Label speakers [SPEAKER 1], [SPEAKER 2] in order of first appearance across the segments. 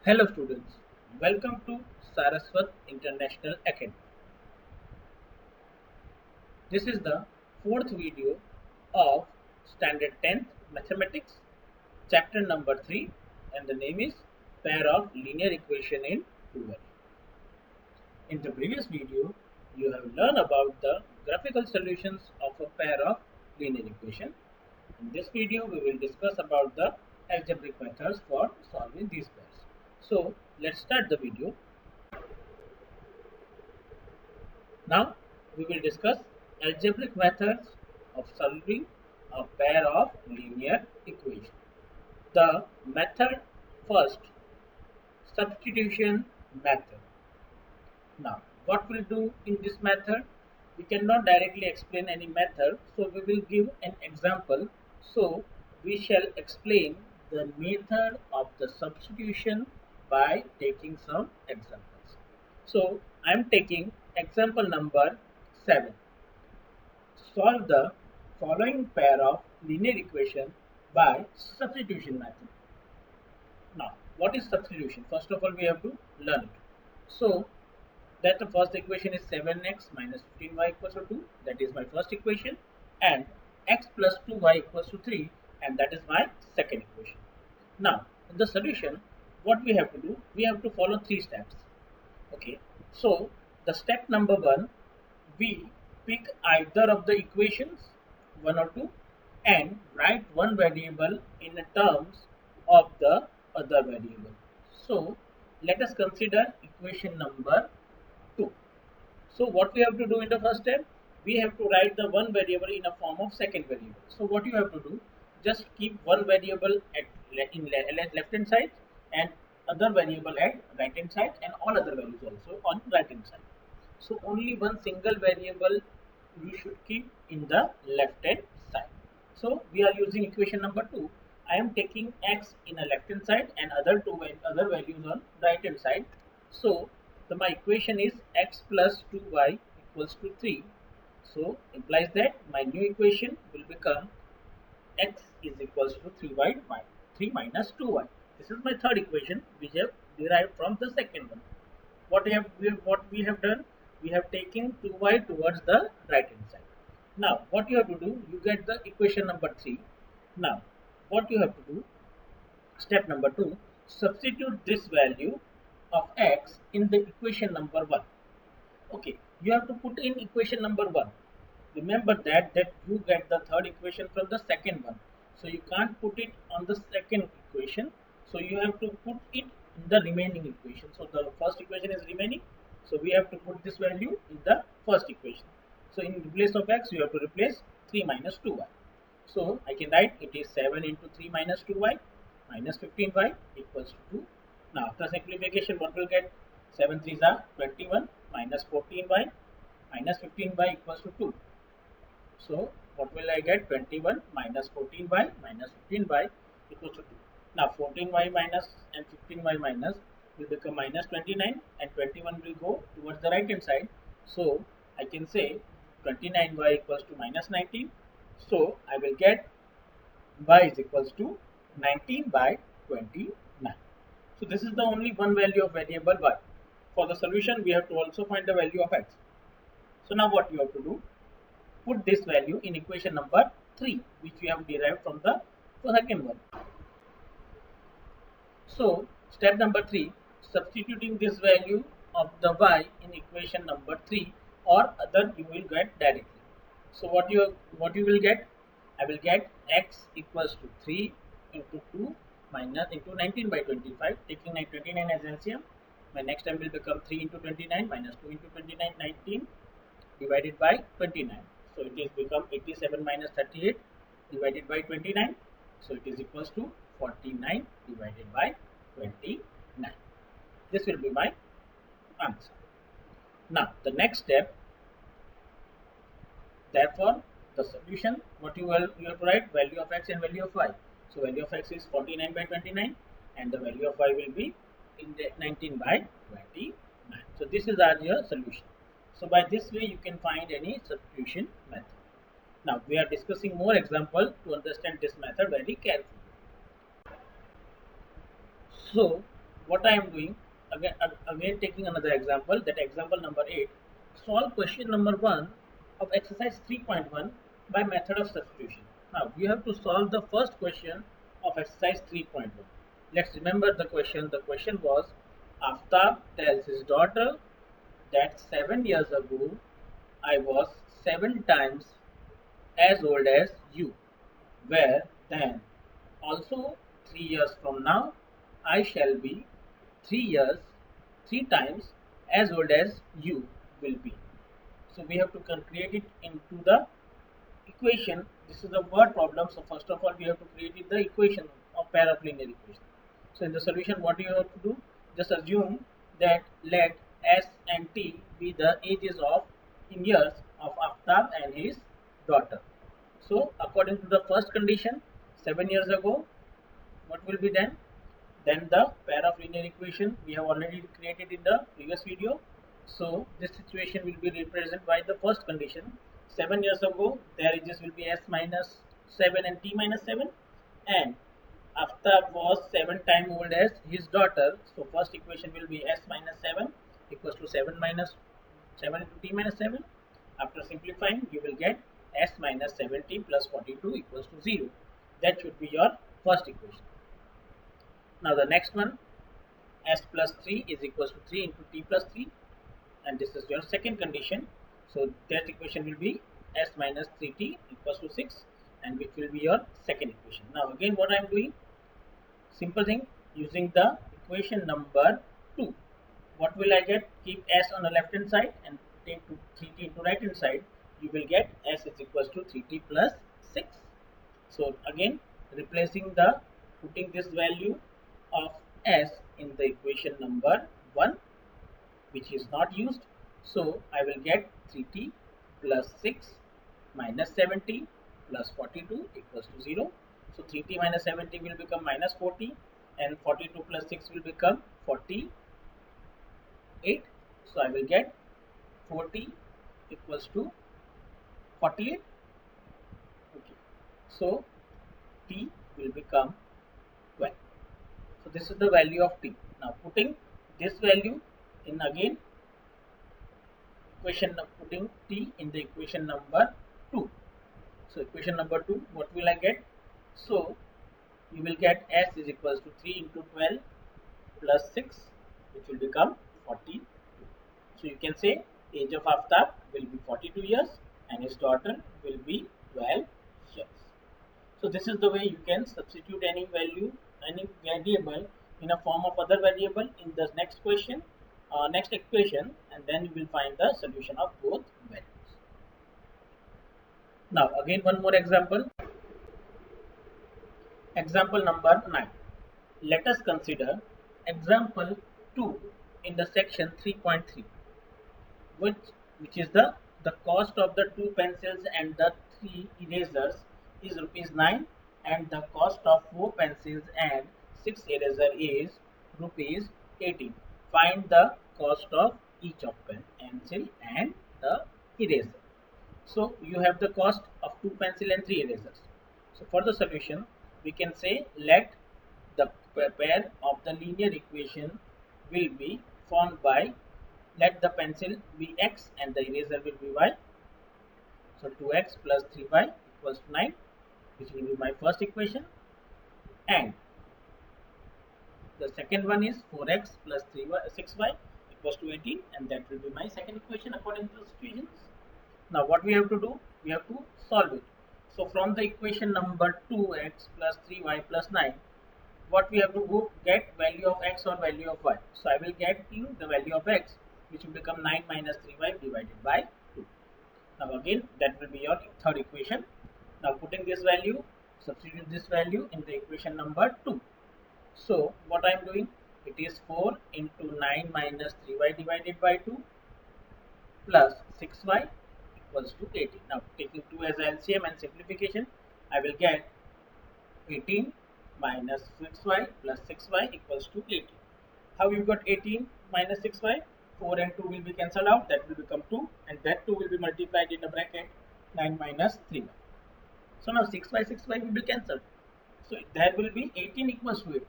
[SPEAKER 1] Hello students, welcome to Saraswat International Academy. This is the fourth video of Standard 10th Mathematics, chapter number 3, and the name is Pair of Linear Equation in 2 In the previous video, you have learned about the graphical solutions of a pair of linear equation. In this video, we will discuss about the algebraic methods for solving these pairs. So, let's start the video. Now we will discuss algebraic methods of solving a pair of linear equations. The method first, substitution method. Now what we'll do in this method, we cannot directly explain any method, so we will give an example. So we shall explain the method of the substitution by taking some examples. So I am taking example number 7. Solve the following pair of linear equation by substitution method. Now, what is substitution? First of all, we have to learn it. So, that the first equation is 7x minus 15y equals to 2. That is my first equation. And x plus 2y equals to 3. And that is my second equation. Now, in the solution, what we have to do? We have to follow 3 steps. Okay. So, the step number 1, we pick either of the equations 1 or 2 and write one variable in terms of the other variable. So let us consider equation number 2. So what we have to do in the first step, we have to write the one variable in a form of second variable. So what you have to do, just keep one variable at left hand side and other variable at right hand side and all other values also on right hand side. So only one single variable you should keep in the left hand side. So we are using equation number 2. I am taking x in a left hand side and other values on right hand side. So my equation is x plus 2y equals to 3. So implies that my new equation will become x is equals to 3 minus 2y. This is my third equation which I have derived from the second one. What we have done, we have taken 2y towards the right hand side. Now what you have to do, you get the equation number 3. Now what you have to do, step number 2, substitute this value of x in the equation number 1. Okay, you have to put in equation number 1. Remember that you get the third equation from the second one, so you can't put it on the second equation, so you have to put it in the remaining equation. So the first equation is remaining, so we have to put this value in the first equation. So in place of x, you have to replace 3 minus 2y. So I can write it is 7 into 3 minus 2y minus 15y equals to 2. Now after simplification, what will get? 7 3s are 21 minus 14y minus 15y equals to 2. So what will I get? 21 minus 14y minus 15y equals to 2. Now 14y minus and 15y minus will become minus 29 and 21 will go towards the right hand side. So I can say 29y equals to minus 19. So I will get y is equals to 19 by 29. So this is the only one value of variable y. For the solution, we have to also find the value of x. So now what you have to do? Put this value in equation number 3, which we have derived from the second one. So step number 3, substituting this value of the y in equation number 3 or other you will get directly. So what you will get? I will get x equals to 3 into 2 minus into 19 by 25, taking 29 as LCM. My next term will become 3 into 29 minus 2 into 29, 19 divided by 29. So it is become 87 minus 38 divided by 29. So it is equals to 49 divided by 29. This will be my answer. Now the next step, therefore the solution, what you have to write value of x and value of y. So value of x is 49 by 29 and the value of y will be in the 19 by 29. So this is your solution. So by this way you can find any substitution method. Now we are discussing more example to understand this method very carefully. So what I am doing, again taking another example, that example number 8, solve question number 1 of exercise 3.1 by method of substitution. Now we have to solve the first question of exercise 3.1. Let's remember the question. The question was, Aftab tells his daughter that 7 years ago I was 7 times as old as you, where then also 3 years from now I shall be 3 years, 3 times as old as you will be. So we have to create it into the equation. This is the word problem. So first of all, we have to create the equation of pair of linear equation. So in the solution, what you have to do? Just assume that let S and T be the ages of in years of Aftab and his daughter. So according to the first condition, 7 years ago, what will be then? Then the pair of linear equation we have already created in the previous video. So this situation will be represented by the first condition. 7 years ago, their ages will be S minus 7 and T minus 7, and Aftab was 7 times old as his daughter. So first equation will be S minus 7 equals to 7 minus 7 into T minus 7. After simplifying, you will get S minus 70 plus 42 equals to 0. That should be your first equation. Now the next one, S plus 3 is equals to 3 into T plus 3, and this is your second condition. So that equation will be S minus 3T equals to 6, and which will be your second equation. Now again what I am doing, simple thing, using the equation number 2. What will I get? Keep S on the left hand side and take 3T into right hand side. You will get S is equals to 3T plus 6. So again putting this value of S in the equation number 1, which is not used. So I will get 3T plus 6 minus 70 plus 42 equals to 0. So 3T minus 70 will become minus 40, and 42 plus 6 will become 48. So I will get 40 equals to 48. Okay. So T will become 12. So this is the value of T. Now putting this value in again putting T in the equation number 2. So equation number 2, what will I get? So you will get S is equals to 3 into 12 plus 6, which will become 42. So you can say age of Aftab will be 42 years and his daughter will be 12 years. So this is the way you can substitute any value, any variable in a form of other variable in the next question, next equation, and then you will find the solution of both values. Now again one more example. Example number 9. Let us consider example 2 in the section 3.3, which is the cost of the 2 pencils and the 3 erasers is rupees 9, and the cost of 4 pencils and 6 eraser is rupees 18. Find the cost of each of pencil and the eraser. So you have the cost of 2 pencil and 3 erasers. So for the solution, we can say let the pair of the linear equation will be formed by, let the pencil be x and the eraser will be y. So 2x plus 3y equals to 9, which will be my first equation, and the second one is 4x plus 6y equals to 18, and that will be my second equation according to the situations. Now what we have to do? We have to solve it. So from the equation number 2x plus 3y plus 9, what we have to go get value of x or value of y. So I will get the value of x, which will become 9 minus 3y divided by 2. Now again that will be your third equation. Now putting this value, substitute this value in the equation number 2. So what I am doing, it is 4 into 9 minus 3y divided by 2 plus 6y equals to 18. Now taking 2 as LCM and simplification, I will get 18 minus 6y plus 6y equals to 18. How you got 18 minus 6y? 4 and 2 will be cancelled out, that will become 2, and that 2 will be multiplied in a bracket 9 minus 3y. So now 6y will be cancelled. So there will be 18 equals to 18.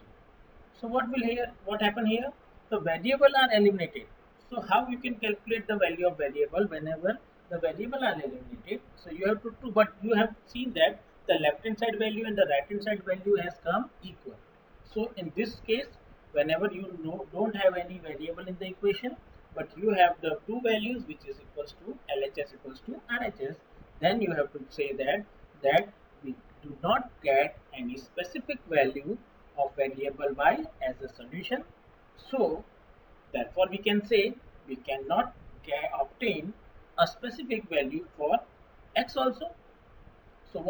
[SPEAKER 1] So what happen here? The variable are eliminated. So how you can calculate the value of variable whenever the variable are eliminated? So you have to do, but you have seen that the left hand side value and the right hand side value has come equal. So in this case, whenever you don't have any variable in the equation, but you have the two values which is equals to LHS equals to RHS, then you have to say that we do not get any specific value of variable y as a solution. So therefore we can say we cannot obtain a specific value for x also. So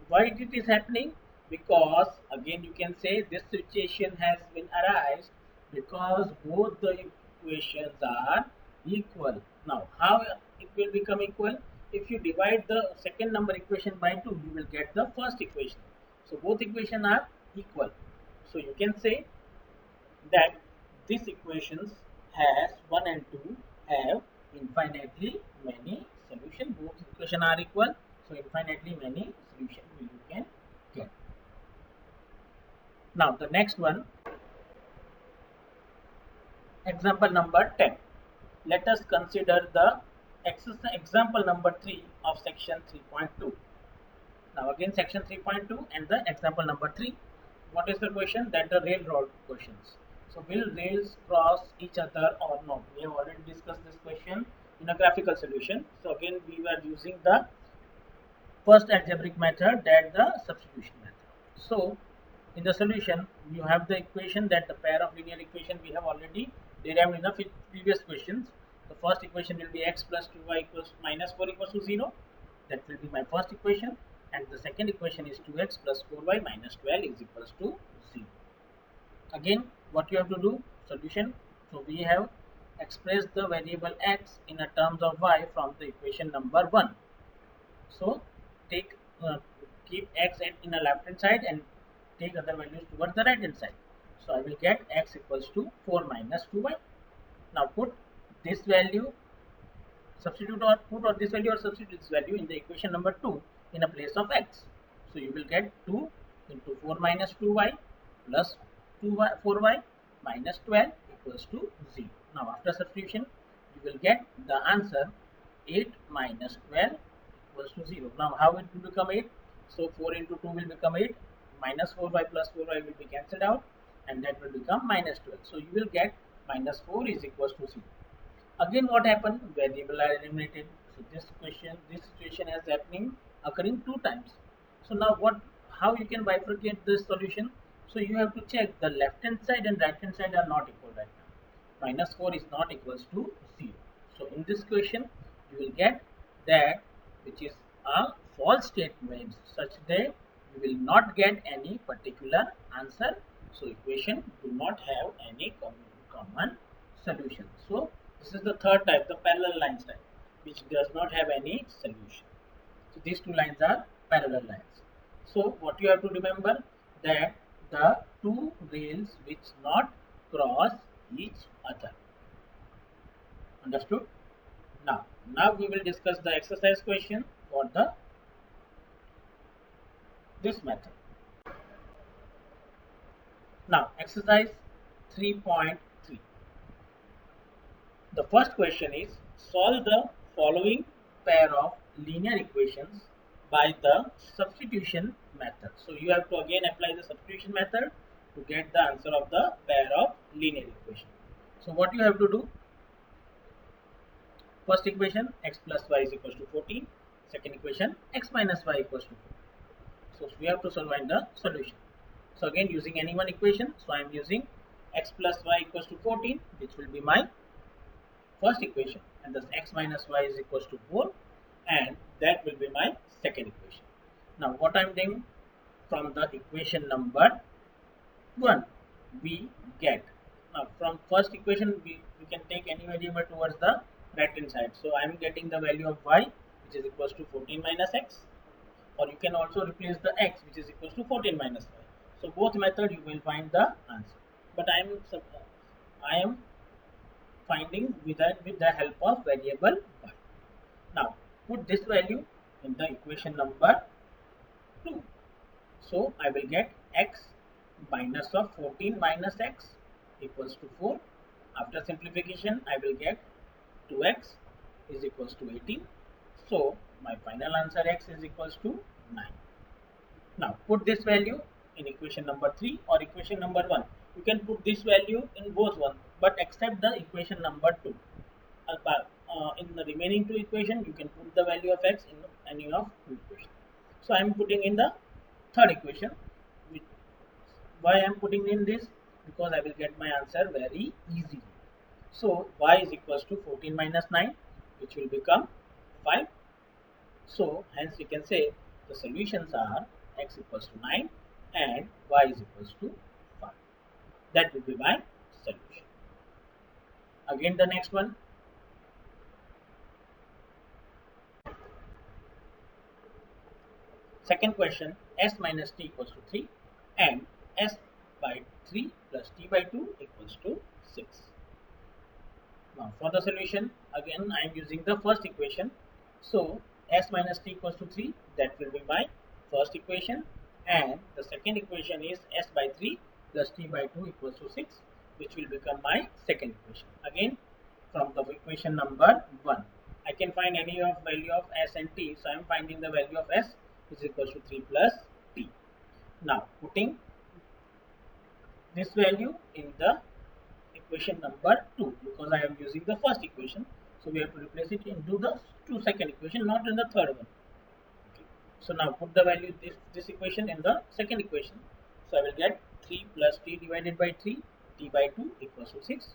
[SPEAKER 1] why it is happening? Because again you can say this situation has been arised because both the equations are equal. Now how it will become equal? If you divide the second number equation by 2, you will get the first equation. So both equations are equal. So you can say that these equations has 1 and 2 have infinitely many solutions. Both equations are equal, so infinitely many solutions you can get. Now the next one, example number 10. Let us consider the example number 3 of section 3.2. Now again section 3.2 and the example number 3. What is the question? That the railroad questions. So will rails cross each other or not? We have already discussed this question in a graphical solution. So again we were using the first algebraic method, that the substitution method. So in the solution you have the equation, that the pair of linear equation we have already derived in the previous questions. The first equation will be x plus 2y equals minus 4 equals to 0. That will be my first equation, and the second equation is 2x plus 4y minus 12 is equals to 0. Again what you have to do, solution. So we have expressed the variable x in a terms of y from the equation number 1. So take keep x in the left hand side and take other values towards the right hand side. So I will get x equals to 4 minus 2y. Now put this value, substitute or put or this value or substitute this value in the equation number 2 in a place of x. So you will get 2 into 4 minus 2y plus 4y minus 12 equals to 0. Now after substitution you will get the answer 8 minus 12 equals to 0. Now how it will become 8? So 4 into 2 will become 8, minus 4y plus 4y will be cancelled out, and that will become minus 12. So you will get minus 4 is equals to 0. Again what happened? Variable are eliminated. So this situation is occurring two times. So now how you can bifurcate this solution? So you have to check the left hand side and right hand side are not equal right now. Minus 4 is not equals to 0. So in this question you will get that which is a false statement, such that you will not get any particular answer. So equation do not have any common solution. So this is the third type, the parallel lines type, which does not have any solution. So these two lines are parallel lines. So what you have to remember, that the two rails which not cross each other. Understood? Now we will discuss the exercise question for this method. Now exercise 3.3. The first question is, solve the following pair of linear equations by the substitution method. So you have to again apply the substitution method to get the answer of the pair of linear equation. So what you have to do, first equation x plus y is equals to 14, second equation x minus y equals to 4. So we have to find the solution. So again using any one equation, so I am using x plus y equals to 14, which will be my first equation, and thus x minus y is equals to 4, and that will be my second equation. Now what I am doing, from the equation number 1 we get, now from first equation we can take any variable towards the right hand side. So I am getting the value of y which is equals to 14 minus x, or you can also replace the x which is equals to 14 minus y. So both method you will find the answer, but I am finding with the help of variable y. Now put this value in the equation number 2. So I will get x minus of 14 minus x equals to 4. After simplification, I will get 2x is equals to 18. So my final answer x is equals to 9. Now put this value in equation number 3 or equation number 1. You can put this value in both one, but except the equation number 2. In the remaining two equations, you can put the value of x in any of two equations. So I am putting in the third equation. Why I am putting in this? Because I will get my answer very easily. So y is equals to 14 minus 9, which will become 5. So hence we can say the solutions are x equals to 9 and y is equals to 5. That will be my solution. Again the next one. Second question, s minus t equals to 3 and s by 3 plus t by 2 equals to 6. Now for the solution, again I am using the first equation. So s minus t equals to 3, that will be my first equation, and the second equation is s by 3 plus t by 2 equals to 6, which will become my second equation. Again from the equation number 1, I can find any of value of s and t, so I am finding the value of s is equals to 3 plus t. Now putting this value in the equation number 2, because I am using the first equation, so we have to replace it into the second equation, not in the third one. Okay. So now put the value this equation in the second equation. So I will get 3 plus t divided by 3 t by 2 equals to 6.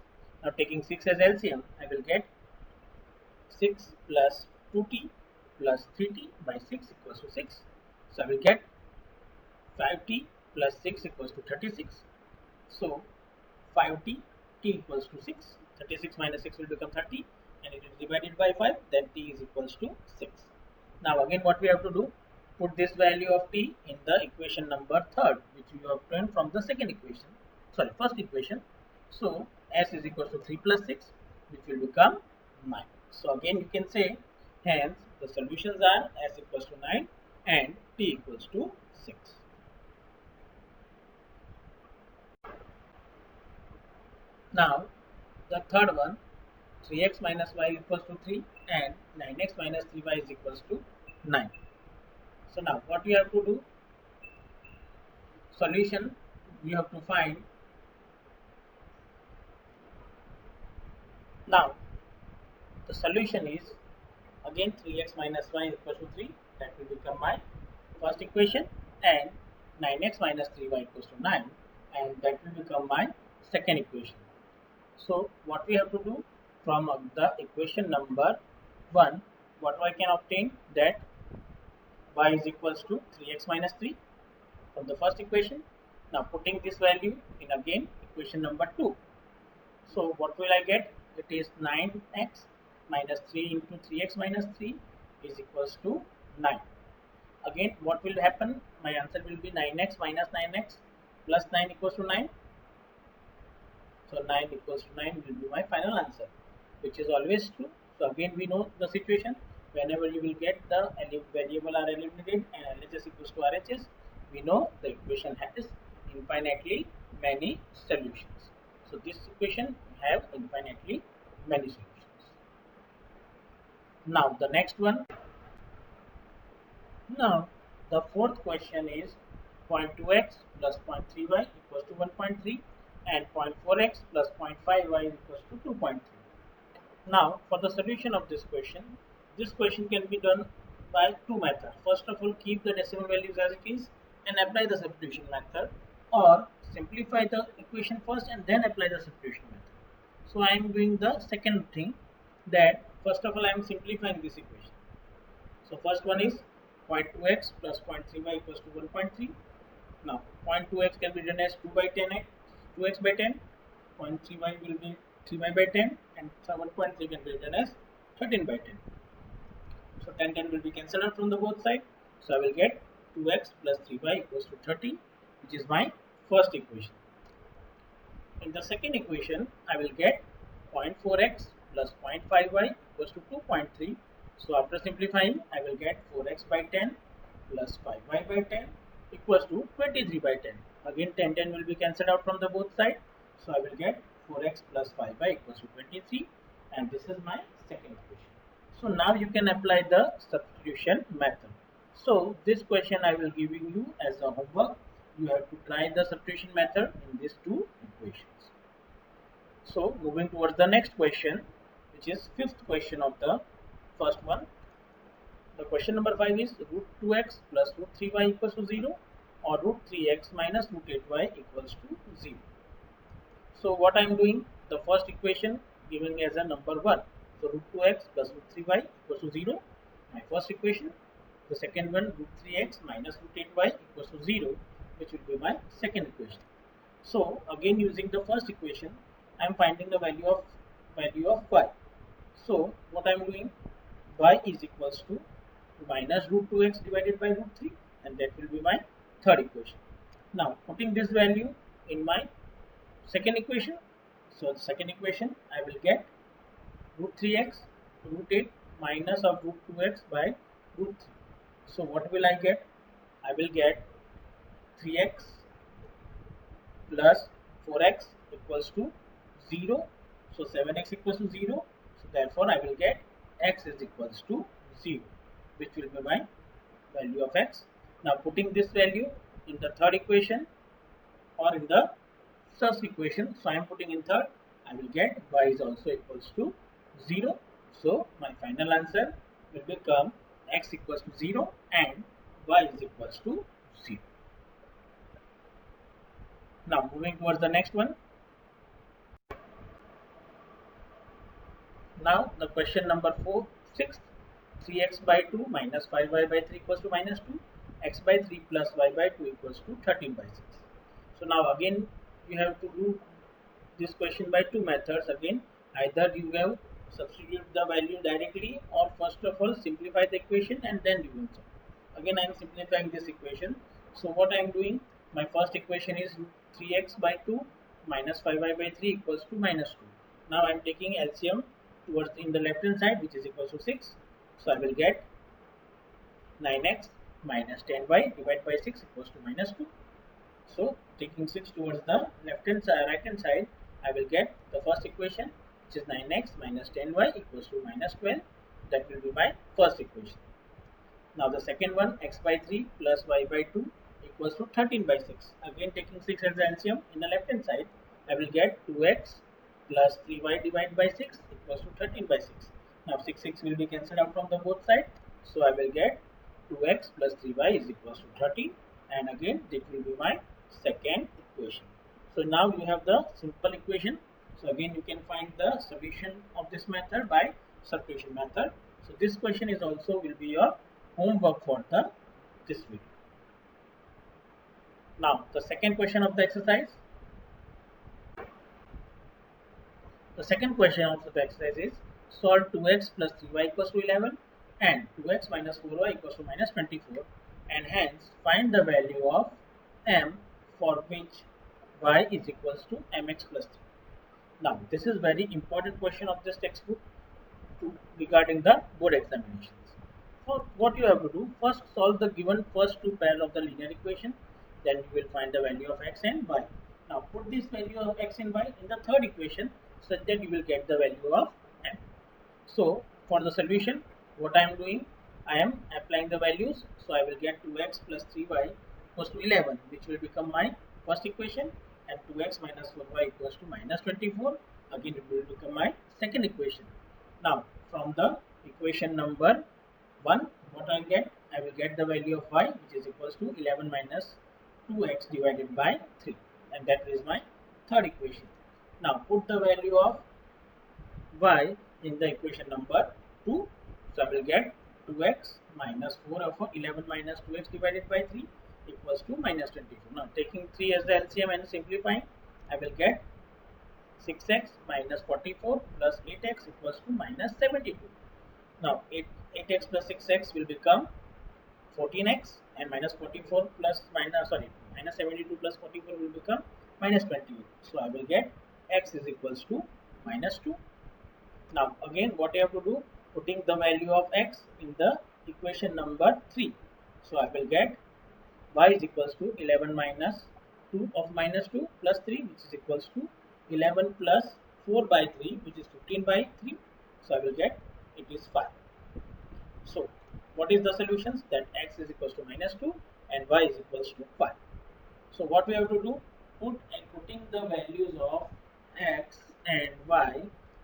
[SPEAKER 1] Now taking 6 as LCM, I will get 6 plus 2t plus 3t by 6 equals to 6. So I will get 5t plus 6 equals to 36. So 5t, t equals to 6. 36 minus 6 will become 30, and it is divided by 5, then t is equals to 6. Now again what we have to do, put this value of t in the equation number 3, which we obtained from the first equation. So s is equals to 3 plus 6, which will become 9. So again you can say, hence the solutions are s equals to 9 and t equals to 6. Now the third one, 3x minus y equals to 3 and 9x minus 3y is equals to 9. So now what we have to do, solution we have to find. Now the solution is again 3x minus y equals to 3, that will become my first equation, and 9x minus 3y equals to 9, and that will become my second equation. So what we have to do, from the equation number 1, what I can obtain, that y is equals to 3x minus 3 from the first equation. Now putting this value in again equation number 2. So what will I get? It is 9x minus 3 into 3x minus 3 is equals to 9. Again what will happen? My answer will be 9x minus 9x plus 9 equals to 9. So 9 equals to 9 will be my final answer, which is always true. So again we know the situation. Whenever you will get the variable are eliminated and LHS equals to RHS, we know the equation has infinitely many solutions. So this equation have infinitely many solutions. Now the next one. Now the fourth question is 0.2x plus 0.3y equals to 1.3 and 0.4x plus 0.5y equals to 2.3. Now for the solution of this question can be done by two methods. First of all, keep the decimal values as it is and apply the substitution method, or simplify the equation first and then apply the substitution method. So I am doing the second thing, that first of all I am simplifying this equation. So first one is 0.2x plus 0.3y equals to 1.3. Now 0.2x can be written as 2 by 10x, 2x by 10. 0.3y will be 3y by 10, and 1.3 can be written as 13 by 10. So 10 will be cancelled out from the both sides. So I will get 2x plus 3y equals to 30, which is my first equation. In the second equation, I will get 0.4x plus 0.5y equals to 2.3. So after simplifying, I will get 4x by 10 plus 5y by 10 equals to 23 by 10. Again 10 will be cancelled out from the both side. So I will get 4x plus 5y equals to 23, and this is my second equation. So now you can apply the substitution method. So this question I will giving you as a homework. You have to try the substitution method in these two equations. So moving towards the next question, which is fifth question of the first one. The question number 5 is root 2x plus root 3y equals to 0, or root 3x minus root 8y equals to 0. So what I am doing, the first equation giving as a number 1. So root 2x plus root 3y equals to 0, my first equation. The second one, root 3x minus root 8y equals to 0, which will be my second equation. So again using the first equation, I am finding the value of y. So what I am doing, y is equals to minus root 2x divided by root 3, and that will be my third equation. Now putting this value in my second equation, so the second equation I will get root 3x root 8 minus of root 2x by root 3. So what will I get? I will get 3x plus 4x equals to 0. So 7x equals to 0. So therefore I will get x is equals to 0, which will be my value of x. Now putting this value in the third equation or in the first equation, so I am putting in third, I will get y is also equals to 0. So my final answer will become x equals to 0 and y is equals to 0. Now moving towards the next one. Now the question number 4, 6, 3x by 2 minus 5y by 3 equals to minus 2, x by 3 plus y by 2 equals to 13 by 6. So now again you have to do this question by two methods again. Either you have substitute the value directly, or first of all simplify the equation and then you will solve. Again I am simplifying this equation. So what I am doing, my first equation is 3x by 2 minus 5y by 3 equals to minus 2. Now I am taking LCM towards in the left hand side, which is equals to 6. So I will get 9x minus 10y divided by 6 equals to minus 2. So taking 6 towards the left hand side, right hand side, I will get the first equation, which is 9x minus 10y equals to minus 12. That will be my first equation. Now the second one, x by 3 plus y by 2 equals to 13 by 6. Again taking 6 as the LCM in the left hand side, I will get 2x plus 3y divided by 6 equals to 13 by 6. Now 6 will be cancelled out from the both sides. So I will get 2x plus 3y is equals to 13, and again this will be my second equation. So now you have the simple equation. So again you can find the solution of this method by substitution method. So this question is also will be your homework for this video. Now the second question of the exercise. The second question of the exercise is solve 2x plus 3y equals to 11 and 2x minus 4y equals to minus 24, and hence find the value of m for which y is equals to mx plus 3. Now this is very important question of this textbook regarding the board examinations. So what you have to do, first solve the given first two pairs of the linear equation, then you will find the value of x and y. Now put this value of x and y in the third equation such that you will get the value of m. So for the solution, what I am doing, I am applying the values. So I will get 2x plus 3y equals to 11, which will become my first equation, and 2x minus 4y equals to minus 24. Again it will become my second equation. Now from the equation number 1, what I get? I will get the value of y, which is equals to 11 minus 2x divided by 3, and that is my third equation. Now put the value of y in the equation number 2. So I will get 2x minus 4 of 11 minus 2x divided by 3 equals to minus 24. Now taking 3 as the LCM and simplifying, I will get 6x minus 44 plus 8x equals to minus 72. Now 8x plus 6x will become 14x, and minus 44 plus minus 72 plus 44 will become minus 28. So I will get x is equals to minus 2. Now again what I have to do, putting the value of x in the equation number 3. So I will get y is equals to 11 minus 2 of minus 2 plus 3, which is equals to 11 plus 4 by 3, which is 15 by 3. So I will get it is 5. So what is the solutions? That x is equals to minus 2 and y is equals to 5. So what we have to do? Putting the values of x and y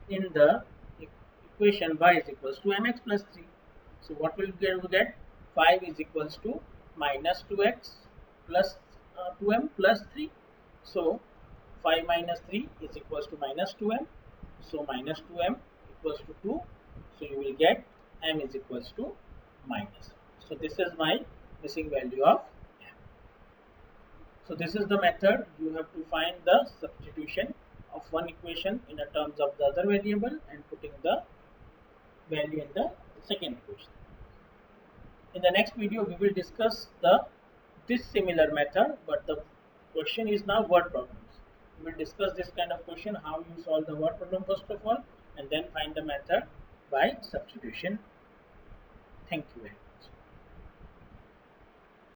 [SPEAKER 1] in the equation y is equals to mx plus 3. So what will we get? 5 is equals to minus 2x plus 2m plus 3. So 5 minus 3 is equals to minus 2m. So minus 2m equals to 2. So you will get m is equals to minus. So this is my missing value of m. So this is the method. You have to find the substitution of one equation in the terms of the other variable and putting the value in the second equation. In the next video, we will discuss this similar method, but the question is now word problems. We will discuss this kind of question, how you solve the word problem first of all, and then find the method by substitution. Thank you very much.